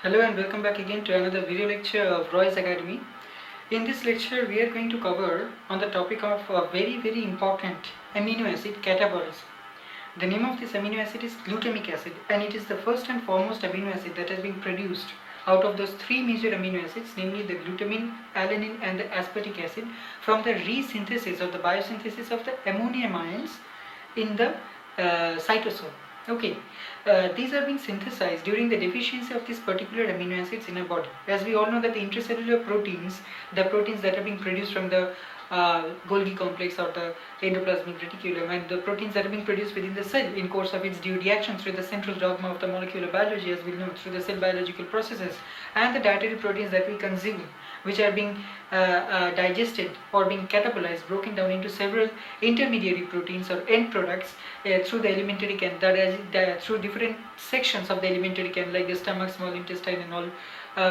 Hello and welcome back again to another video lecture of Roy's Academy. In this lecture we are going to cover on the topic of a very important amino acid catabolism. The name of this amino acid is glutamic acid and it is the first and foremost amino acid that has been produced out of those three major amino acids, namely the glutamine, alanine and the aspartic acid, from the resynthesis or the biosynthesis of the ammonium ions in the cytosol. Okay, these are being synthesized during the deficiency of these particular amino acids in our body. As we all know that the intracellular proteins, the proteins that are being produced from the Golgi complex or the endoplasmic reticulum, and the proteins that are being produced within the cell in course of its due reaction through the central dogma of the molecular biology, as we know, through the cell biological processes, and the dietary proteins that we consume, which are being digested or being catabolized, broken down into several intermediary proteins or end products through the alimentary canal, that is through different sections of the alimentary canal like the stomach, small intestine and all,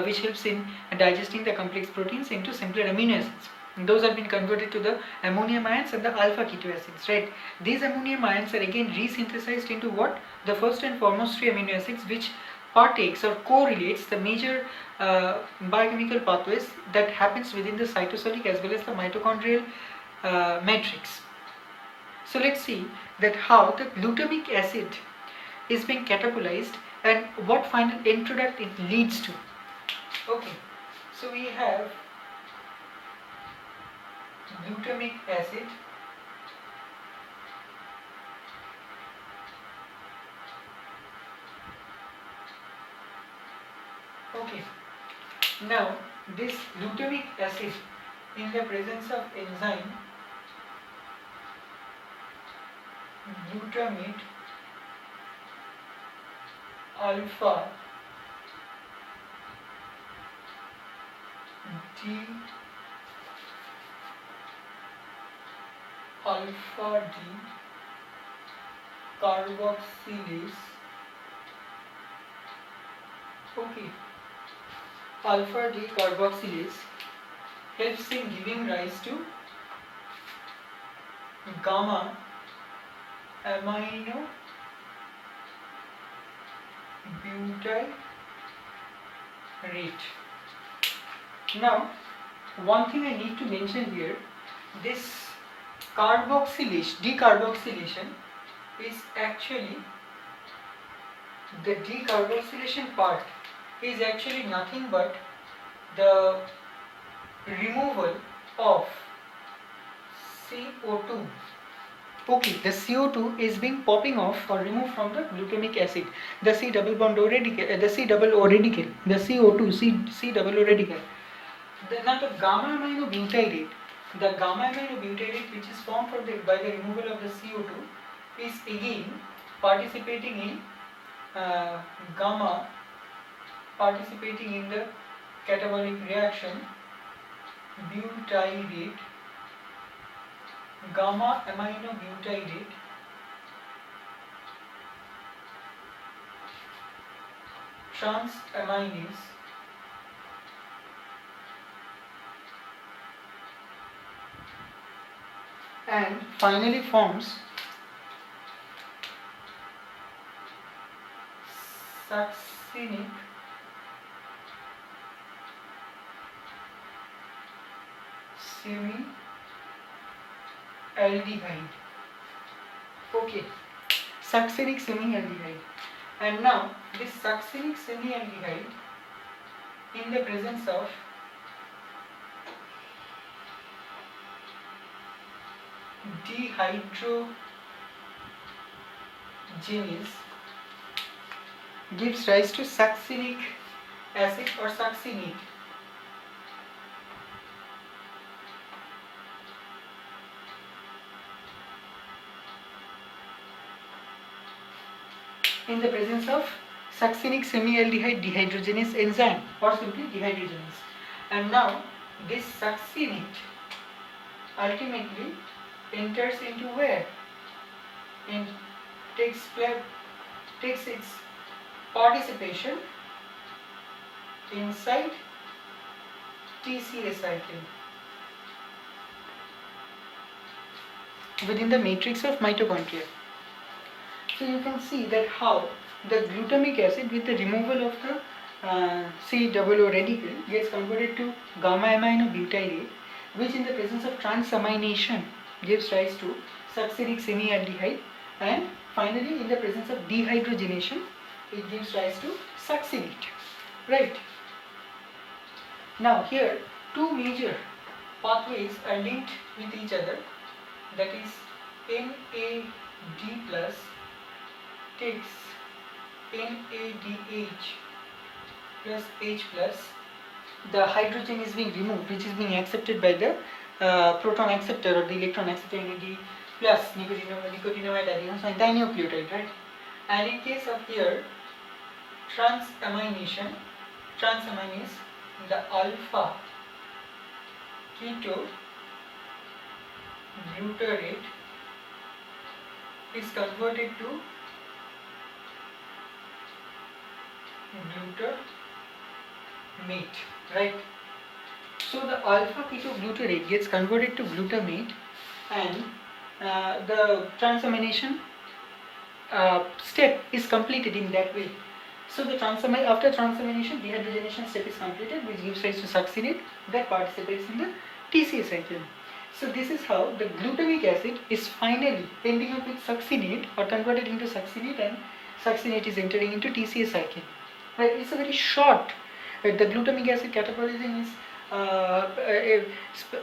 which helps in digesting the complex proteins into simpler amino acids. Those have been converted to the ammonium ions and the alpha keto acids, right? These ammonium ions are again resynthesized into what? The first and foremost three amino acids, which partakes or correlates the major biochemical pathways that happens within the cytosolic as well as the mitochondrial matrix. So let's see that how the glutamic acid is being catabolized and what final end product it leads to. Okay, so we have glutamic acid, okay. Now this glutamic acid in the presence of enzyme glutamate alpha D carboxylase, okay, alpha D carboxylase helps in giving rise to gamma amino butyrate. Now one thing I need to mention here, this decarboxylation is actually, the decarboxylation part is actually nothing but the removal of CO2. Okay, the CO2 is being popping off or removed from the glutamic acid. The C double bond O radical, the C double O radical, the CO2, C double O radical. Now the gamma aminobutyrate, which is formed by the removal of the CO2 is again participating in participating in the catabolic reaction butyrate, gamma aminobutyrate transaminase and finally forms succinic semialdehyde. Okay, succinic semialdehyde. And now this succinic semialdehyde in the presence of dehydrogenase gives rise to succinic acid or succinate. In the presence of succinic semialdehyde dehydrogenase enzyme or simply dehydrogenase. And now this succinate ultimately enters into where? And takes its participation inside TCA cycle within the matrix of mitochondria. So you can see that how the glutamic acid, with the removal of the COO radical gets converted to gamma aminobutyrate, which in the presence of transamination gives rise to succinic semialdehyde, and finally in the presence of dehydrogenation it gives rise to succinate. Right. Now here two major pathways are linked with each other, that is NAD plus takes NADH plus H plus, the hydrogen is being removed, which is being accepted by the proton acceptor or the electron acceptor NAD plus nicotinamide adenosine dinucleotide, right? And in case of here transaminase, the alpha keto glutarate is converted to glutamate, right? So the alpha ketoglutarate gets converted to glutamate, and the transamination step is completed in that way. So the after transamination, dehydrogenation step is completed, which gives rise to succinate that participates in the TCA cycle. So this is how the glutamic acid is finally ending up with succinate or converted into succinate, and succinate is entering into TCA cycle. Right? It's a very short. The glutamic acid catabolism is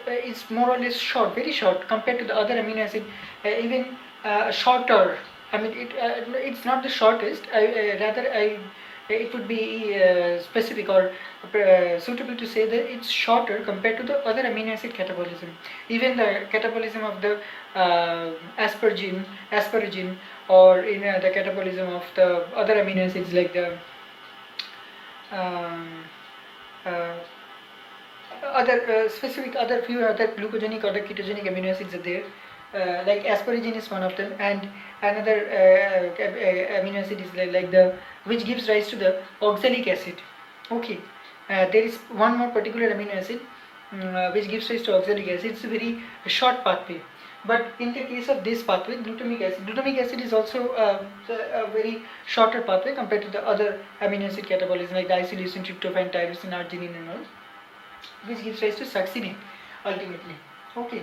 it's more or less short, very short compared to the other amino acid, even shorter. I mean, it's not the shortest. It would be specific or suitable to say that it's shorter compared to the other amino acid catabolism. Even the catabolism of the asparagine, or in the catabolism of the other amino acids like the few other glucogenic or the ketogenic amino acids are there. Like asparagine is one of them, and another amino acid is like the which gives rise to the oxalic acid. Okay, there is one more particular amino acid which gives rise to oxalic acid. It's a very short pathway, but in the case of this pathway, glutamic acid is also a very shorter pathway compared to the other amino acid catabolism like the isoleucine, tryptophan, tyrosine, arginine and all, which gives rise to succinate ultimately. Okay,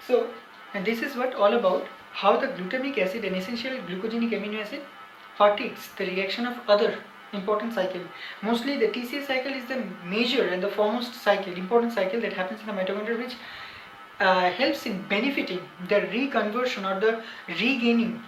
so and this is what all about how the glutamic acid, an essential glucogenic amino acid, partakes the reaction of other important cycle. Mostly the TCA cycle is the major and the foremost cycle, important cycle that happens in the mitochondria, which helps in benefiting the reconversion or the regaining,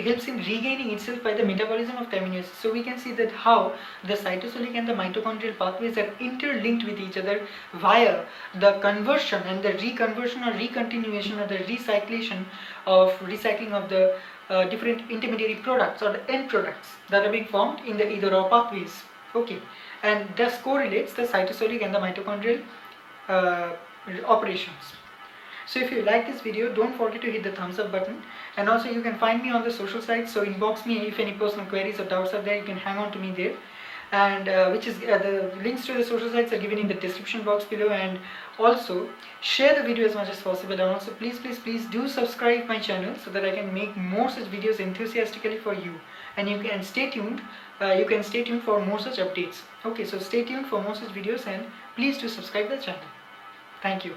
helps in regaining itself by the metabolism of the amino acids. So we can see that how the cytosolic and the mitochondrial pathways are interlinked with each other via the conversion and the reconversion or recontinuation or the recycling of the different intermediary products or the end products that are being formed in the either or pathways. Okay, and thus correlates the cytosolic and the mitochondrial operations. So if you like this video, don't forget to hit the thumbs up button, and also you can find me on the social sites, so inbox me if any personal queries or doubts are there. You can hang on to me there, and the links to the social sites are given in the description box below. And also share the video as much as possible, and also please do subscribe my channel so that I can make more such videos enthusiastically for you, and you can stay tuned. You can stay tuned for more such updates. Okay, so stay tuned for more such videos, and please do subscribe the channel. Thank you.